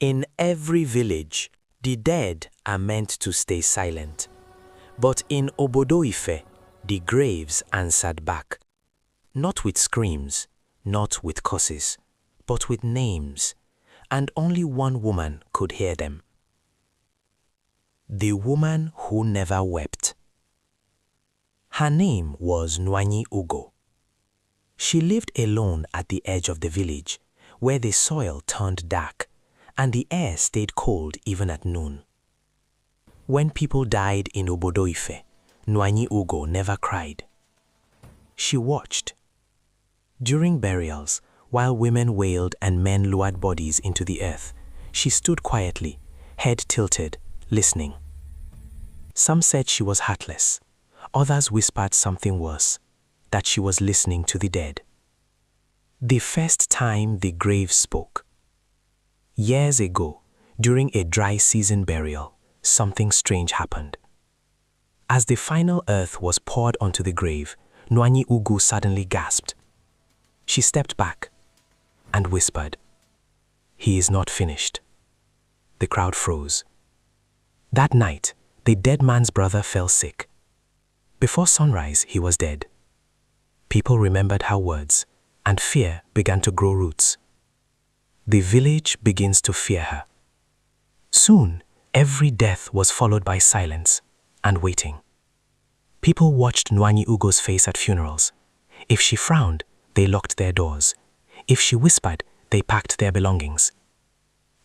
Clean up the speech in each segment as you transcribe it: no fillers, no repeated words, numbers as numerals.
In every village, the dead are meant to stay silent. But in Obodo-Ife, the graves answered back. Not with screams, not with curses, but with names, and only one woman could hear them. The woman who never wept. Her name was Nwanyi Ugo. She lived alone at the edge of the village, where the soil turned dark, and the air stayed cold even at noon. When people died in Obodo-Ife, Nwanyi Ugo never cried. She watched. During burials, while women wailed and men lowered bodies into the earth, she stood quietly, head tilted, listening. Some said she was heartless. Others whispered something worse, that she was listening to the dead. The first time the grave spoke. Years ago, during a dry season burial, something strange happened. As the final earth was poured onto the grave, Nwanyi Ugo suddenly gasped. She stepped back and whispered, "He is not finished." The crowd froze. That night, the dead man's brother fell sick. Before sunrise, he was dead. People remembered her words, and fear began to grow roots. The village begins to fear her. Soon, every death was followed by silence and waiting. People watched Nwanyi Ugo's face at funerals. If she frowned, they locked their doors. If she whispered, they packed their belongings.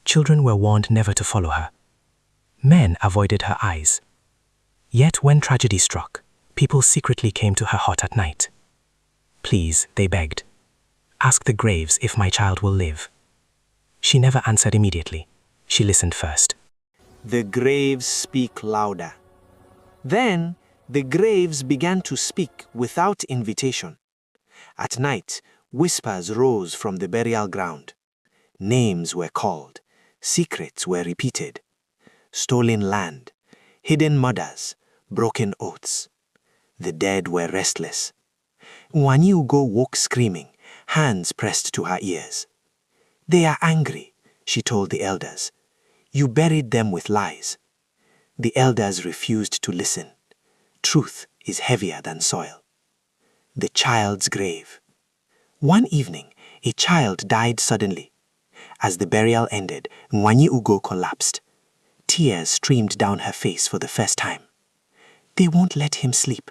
Children were warned never to follow her. Men avoided her eyes. Yet when tragedy struck, people secretly came to her hut at night. "Please," they begged, "ask the graves if my child will live." She never answered immediately. She listened first. The graves speak louder. Then the graves began to speak without invitation. At night, whispers rose from the burial ground. Names were called. Secrets were repeated. Stolen land, hidden murders, broken oaths. The dead were restless. Nwanyi Ugo woke screaming, hands pressed to her ears. "They are angry," she told the elders. "You buried them with lies." The elders refused to listen. Truth is heavier than soil. The child's grave. One evening, a child died suddenly. As the burial ended, Nwanyi Ugo collapsed. Tears streamed down her face for the first time. "They won't let him sleep,"